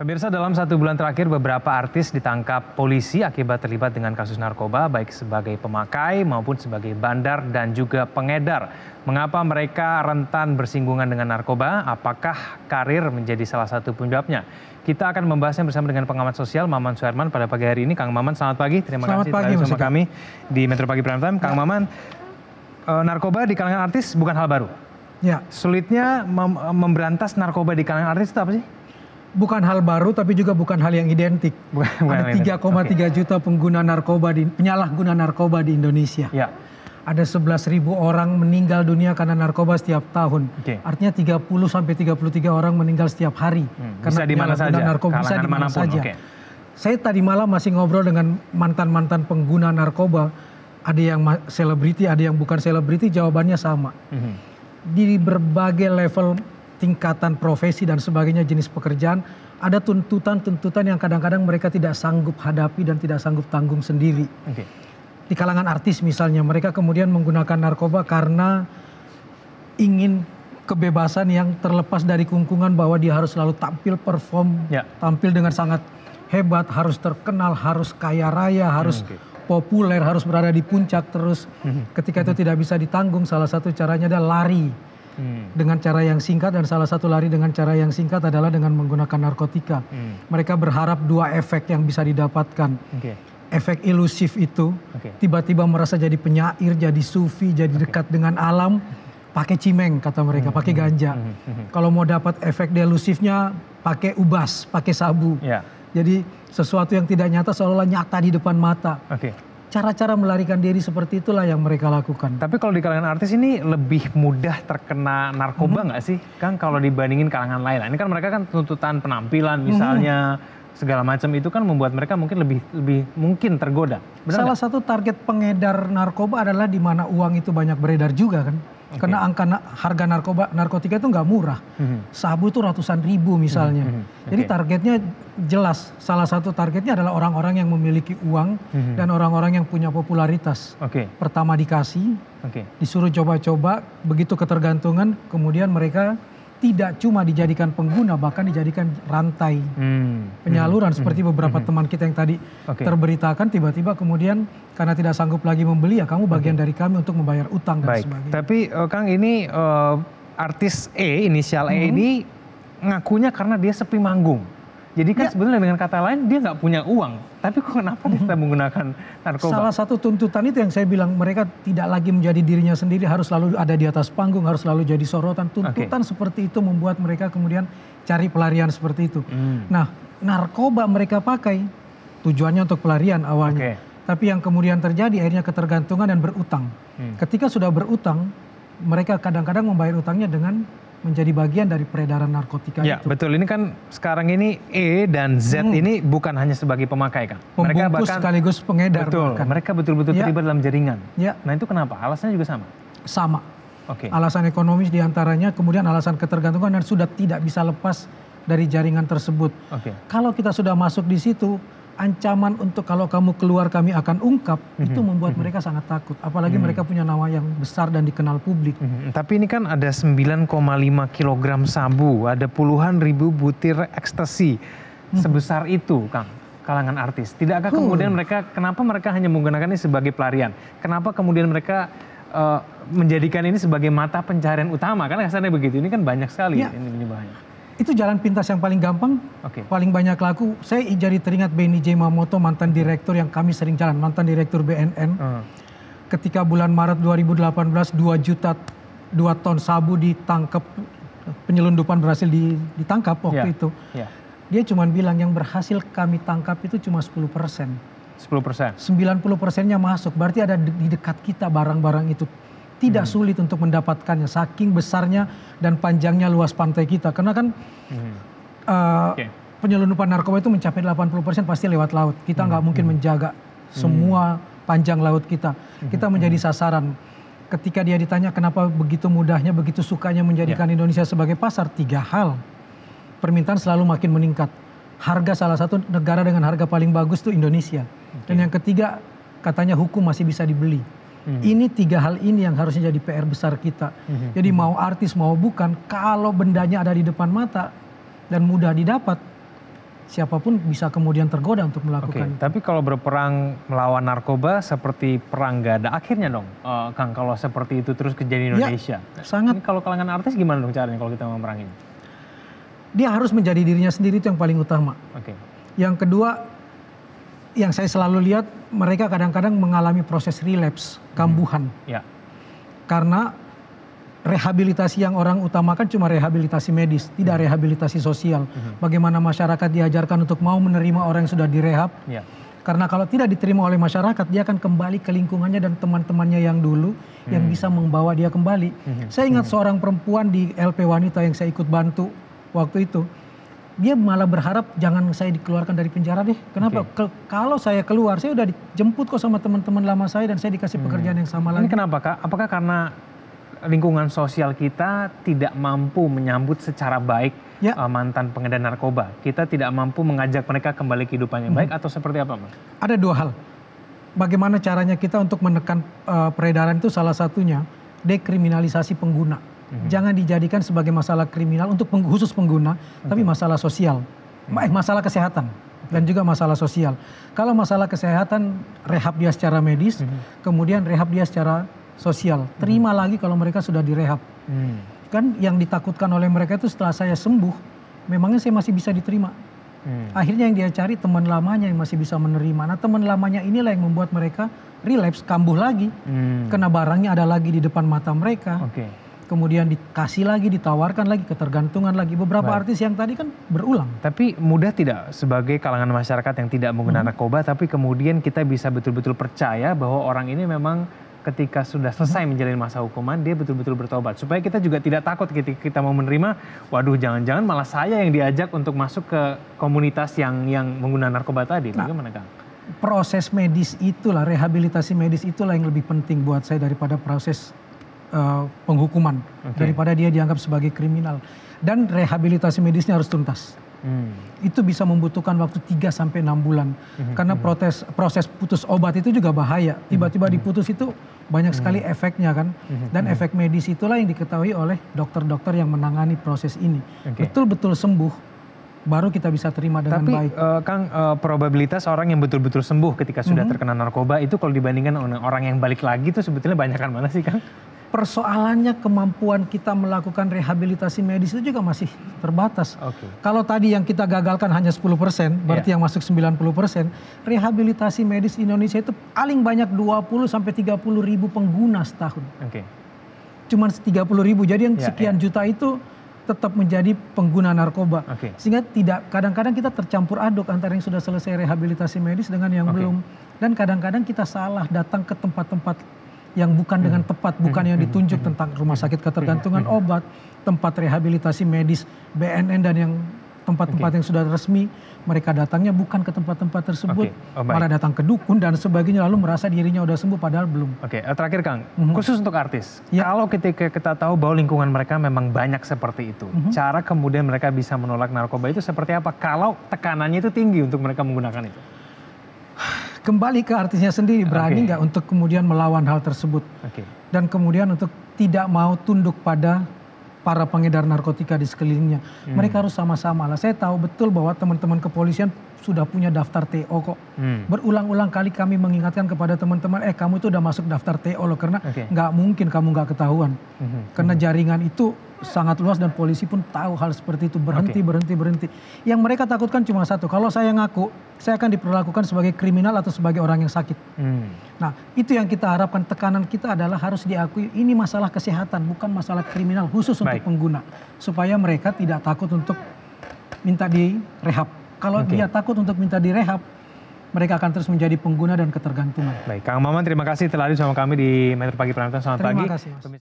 Pemirsa, dalam 1 bulan terakhir beberapa artis ditangkap polisi akibat terlibat dengan kasus narkoba baik sebagai pemakai maupun sebagai bandar dan juga pengedar. Mengapa mereka rentan bersinggungan dengan narkoba? Apakah karir menjadi salah satu penyebabnya? Kita akan membahasnya bersama dengan pengamat sosial Maman Suherman pada pagi hari ini. Kang Maman, selamat pagi. Terima kasih telah bersama kami di Metro Pagi Prime Time. Kang Maman, narkoba di kalangan artis bukan hal baru. Ya. Sulitnya memberantas narkoba di kalangan artis itu apa sih? Bukan hal baru, tapi juga bukan hal yang identik. Ada 3,3 juta pengguna narkoba, penyalahguna narkoba di Indonesia. Ya. Ada 11.000 orang meninggal dunia karena narkoba setiap tahun. Artinya 30 sampai 33 orang meninggal setiap hari. Bisa di mana saja? Narkoba, bisa di mana saja. Saya tadi malam masih ngobrol dengan mantan-mantan pengguna narkoba. Ada yang selebriti, ada yang bukan selebriti, jawabannya sama. Di berbagai level tingkatan profesi dan sebagainya, jenis pekerjaan, ada tuntutan-tuntutan yang kadang-kadang mereka tidak sanggup hadapi dan tidak sanggup tanggung sendiri. Di kalangan artis misalnya, mereka kemudian menggunakan narkoba karena ingin kebebasan yang terlepas dari kungkungan bahwa dia harus selalu tampil perform, tampil dengan sangat hebat, harus terkenal, harus kaya raya, harus populer, harus berada di puncak terus. Ketika itu tidak bisa ditanggung, salah satu caranya adalah lari. Dengan cara yang singkat, dan salah satu lari dengan cara yang singkat adalah dengan menggunakan narkotika. Mereka berharap dua efek yang bisa didapatkan. Efek ilusif itu, tiba-tiba merasa jadi penyair, jadi sufi, jadi dekat dengan alam, pakai cimeng kata mereka, pakai ganja. Kalau mau dapat efek delusifnya, pakai ubas, pakai sabu. Jadi sesuatu yang tidak nyata seolah-olah nyata di depan mata. Cara-cara melarikan diri seperti itulah yang mereka lakukan. Tapi kalau di kalangan artis ini lebih mudah terkena narkoba nggak sih, Kang, kalau dibandingin kalangan lain? Ini kan mereka kan tuntutan penampilan misalnya, segala macam itu kan membuat mereka mungkin lebih mungkin tergoda. Benar Salah satu target pengedar narkoba adalah di mana uang itu banyak beredar juga kan. Karena harga narkotika itu nggak murah. Sabu itu ratusan ribu misalnya. Jadi targetnya jelas. Salah satu targetnya adalah orang-orang yang memiliki uang dan orang-orang yang punya popularitas. Pertama dikasih, disuruh coba-coba, begitu ketergantungan, kemudian mereka tidak cuma dijadikan pengguna, bahkan dijadikan rantai penyaluran. Seperti beberapa teman kita yang tadi terberitakan, tiba-tiba kemudian karena tidak sanggup lagi membeli, ya kamu bagian dari kami untuk membayar utang dan sebagainya. Tapi Kang, ini artis E, inisial E ini ngakunya karena dia sepi manggung. Jadi kan sebenarnya dengan kata lain dia nggak punya uang, tapi kok kenapa dia menggunakan narkoba? Salah satu tuntutan itu yang saya bilang, mereka tidak lagi menjadi dirinya sendiri, harus selalu ada di atas panggung, harus selalu jadi sorotan. Tuntutan seperti itu membuat mereka kemudian cari pelarian seperti itu. Nah, narkoba mereka pakai tujuannya untuk pelarian awalnya. Tapi yang kemudian terjadi akhirnya ketergantungan dan berutang. Ketika sudah berutang, mereka kadang-kadang membayar utangnya dengan menjadi bagian dari peredaran narkotika itu. Betul, ini kan sekarang ini E dan Z ini bukan hanya sebagai pemakai, kan? Mereka bahkan sekaligus pengedar. Betul, mereka betul-betul terlibat dalam jaringan. Nah itu kenapa? Alasannya juga sama? Sama. Alasan ekonomis diantaranya, kemudian alasan ketergantungan dan sudah tidak bisa lepas dari jaringan tersebut. Kalau kita sudah masuk di situ, ancaman untuk kalau kamu keluar kami akan ungkap, itu membuat mereka sangat takut. Apalagi mereka punya nama yang besar dan dikenal publik. Tapi ini kan ada 9,5 kilogram sabu, ada puluhan ribu butir ekstasi. Sebesar itu, Kang, kalangan artis. Tidakkah kemudian kenapa mereka hanya menggunakan ini sebagai pelarian? Kenapa kemudian mereka menjadikan ini sebagai mata pencarian utama? Karena kesannya begitu, ini kan banyak sekali ini penyebabnya. Itu jalan pintas yang paling gampang, paling banyak laku. Saya jadi teringat Benny Yamamoto, mantan direktur yang kami sering jalan, mantan direktur BNN. Ketika bulan Maret 2018, 2 ton sabu ditangkap, penyelundupan berhasil ditangkap waktu itu. Dia cuma bilang yang berhasil kami tangkap itu cuma 10%. 90%-nya masuk, berarti ada di dekat kita barang-barang itu. Tidak sulit untuk mendapatkannya, saking besarnya dan panjangnya luas pantai kita. Karena kan penyelundupan narkoba itu mencapai 80% pasti lewat laut. Kita nggak mungkin menjaga semua panjang laut kita. Kita menjadi sasaran. Ketika dia ditanya kenapa begitu mudahnya, begitu sukanya menjadikan Indonesia sebagai pasar, 3 hal. Permintaan selalu makin meningkat. Harga, salah satu negara dengan harga paling bagus itu Indonesia. Dan yang ketiga, katanya hukum masih bisa dibeli. Ini 3 hal ini yang harusnya jadi PR besar kita. Jadi mau artis mau bukan, kalau bendanya ada di depan mata dan mudah didapat, siapapun bisa kemudian tergoda untuk melakukan itu. Tapi kalau berperang melawan narkoba seperti perang gak ada akhirnya dong, Kang, kalau seperti itu terus kejadian di Indonesia. Ya, sangat. Ini kalau kalangan artis gimana dong caranya kalau kita mau memeranginya? Dia harus menjadi dirinya sendiri, itu yang paling utama. Yang kedua, yang saya selalu lihat, mereka kadang-kadang mengalami proses relapse, kambuhan. Karena rehabilitasi yang orang utamakan cuma rehabilitasi medis, tidak rehabilitasi sosial. Bagaimana masyarakat diajarkan untuk mau menerima orang yang sudah direhab. Karena kalau tidak diterima oleh masyarakat, dia akan kembali ke lingkungannya dan teman-temannya yang dulu yang bisa membawa dia kembali. Saya ingat seorang perempuan di LP Wanita yang saya ikut bantu waktu itu. Dia malah berharap jangan saya dikeluarkan dari penjara deh. Kenapa? Kalau saya keluar, saya udah dijemput kok sama teman-teman lama saya dan saya dikasih pekerjaan yang sama lagi. Ini kenapa, Kak? Apakah karena lingkungan sosial kita tidak mampu menyambut secara baik mantan pengedar narkoba? Kita tidak mampu mengajak mereka kembali kehidupan yang baik atau seperti apa, Mas? Ada dua hal. Bagaimana caranya kita untuk menekan peredaran itu, salah satunya dekriminalisasi pengguna. Jangan dijadikan sebagai masalah kriminal untuk khusus pengguna, tapi masalah sosial, masalah kesehatan dan juga masalah sosial. Kalau masalah kesehatan, rehab dia secara medis, kemudian rehab dia secara sosial. Terima lagi kalau mereka sudah direhab. Kan yang ditakutkan oleh mereka itu setelah saya sembuh, memangnya saya masih bisa diterima. Akhirnya yang dia cari teman lamanya yang masih bisa menerima. Nah, teman lamanya inilah yang membuat mereka relapse, kambuh lagi. Karena barangnya ada lagi di depan mata mereka. Kemudian dikasih lagi, ditawarkan lagi, ketergantungan lagi. Beberapa artis yang tadi kan berulang. Tapi mudah tidak sebagai kalangan masyarakat yang tidak menggunakan narkoba, tapi kemudian kita bisa betul-betul percaya bahwa orang ini memang ketika sudah selesai menjalani masa hukuman, dia betul-betul bertobat. Supaya kita juga tidak takut ketika kita mau menerima, waduh jangan-jangan malah saya yang diajak untuk masuk ke komunitas yang menggunakan narkoba tadi. Bagaimana, Kang? Proses medis itulah, rehabilitasi medis itulah yang lebih penting buat saya daripada proses penghukuman. Daripada dia dianggap sebagai kriminal. Dan rehabilitasi medisnya harus tuntas. Itu bisa membutuhkan waktu 3-6 bulan. Karena proses putus obat itu juga bahaya. Tiba-tiba diputus itu banyak sekali efeknya kan. Dan efek medis itulah yang diketahui oleh dokter-dokter yang menangani proses ini. Betul-betul sembuh, baru kita bisa terima dengan baik. Tapi Kang, probabilitas orang yang betul-betul sembuh ketika sudah terkena narkoba itu kalau dibandingkan dengan orang yang balik lagi itu sebetulnya banyakan mana sih, Kang? Persoalannya kemampuan kita melakukan rehabilitasi medis itu juga masih terbatas. Kalau tadi yang kita gagalkan hanya 10%, berarti yang masuk 90%, rehabilitasi medis Indonesia itu paling banyak 20-30 ribu pengguna setahun. Cuman 30 ribu, jadi yang sekian juta itu tetap menjadi pengguna narkoba. Sehingga kadang-kadang kita tercampur aduk antara yang sudah selesai rehabilitasi medis dengan yang belum. Dan kadang-kadang kita salah datang ke tempat-tempat yang bukan dengan tepat, bukan yang ditunjuk tentang rumah sakit ketergantungan obat, tempat rehabilitasi medis, BNN dan yang tempat-tempat yang sudah resmi, mereka datangnya bukan ke tempat-tempat tersebut, malah datang ke dukun dan sebagainya, lalu merasa dirinya udah sembuh padahal belum. Terakhir, Kang, khusus untuk artis, kalau ketika kita tahu bahwa lingkungan mereka memang banyak seperti itu, cara kemudian mereka bisa menolak narkoba itu seperti apa kalau tekanannya itu tinggi untuk mereka menggunakan itu? Kembali ke artisnya sendiri, berani nggak untuk kemudian melawan hal tersebut. Dan kemudian untuk tidak mau tunduk pada para pengedar narkotika di sekelilingnya. Mereka harus sama-sama lah. Saya tahu betul bahwa teman-teman kepolisian sudah punya daftar TO kok. Berulang-ulang kali kami mengingatkan kepada teman-teman, kamu itu udah masuk daftar TO loh, karena nggak mungkin kamu nggak ketahuan. Karena jaringan itu sangat luas dan polisi pun tahu hal seperti itu. Berhenti. Yang mereka takutkan cuma satu, kalau saya ngaku, saya akan diperlakukan sebagai kriminal atau sebagai orang yang sakit. Nah, itu yang kita harapkan. Tekanan kita adalah harus diakui ini masalah kesehatan, bukan masalah kriminal khusus untuk pengguna. Supaya mereka tidak takut untuk minta direhab. Kalau dia takut untuk minta direhab, mereka akan terus menjadi pengguna dan ketergantungan. Baik, Kang Maman, terima kasih telah hadir sama kami di Metro Pagi Pranata. Selamat pagi. Terima kasih, Mas.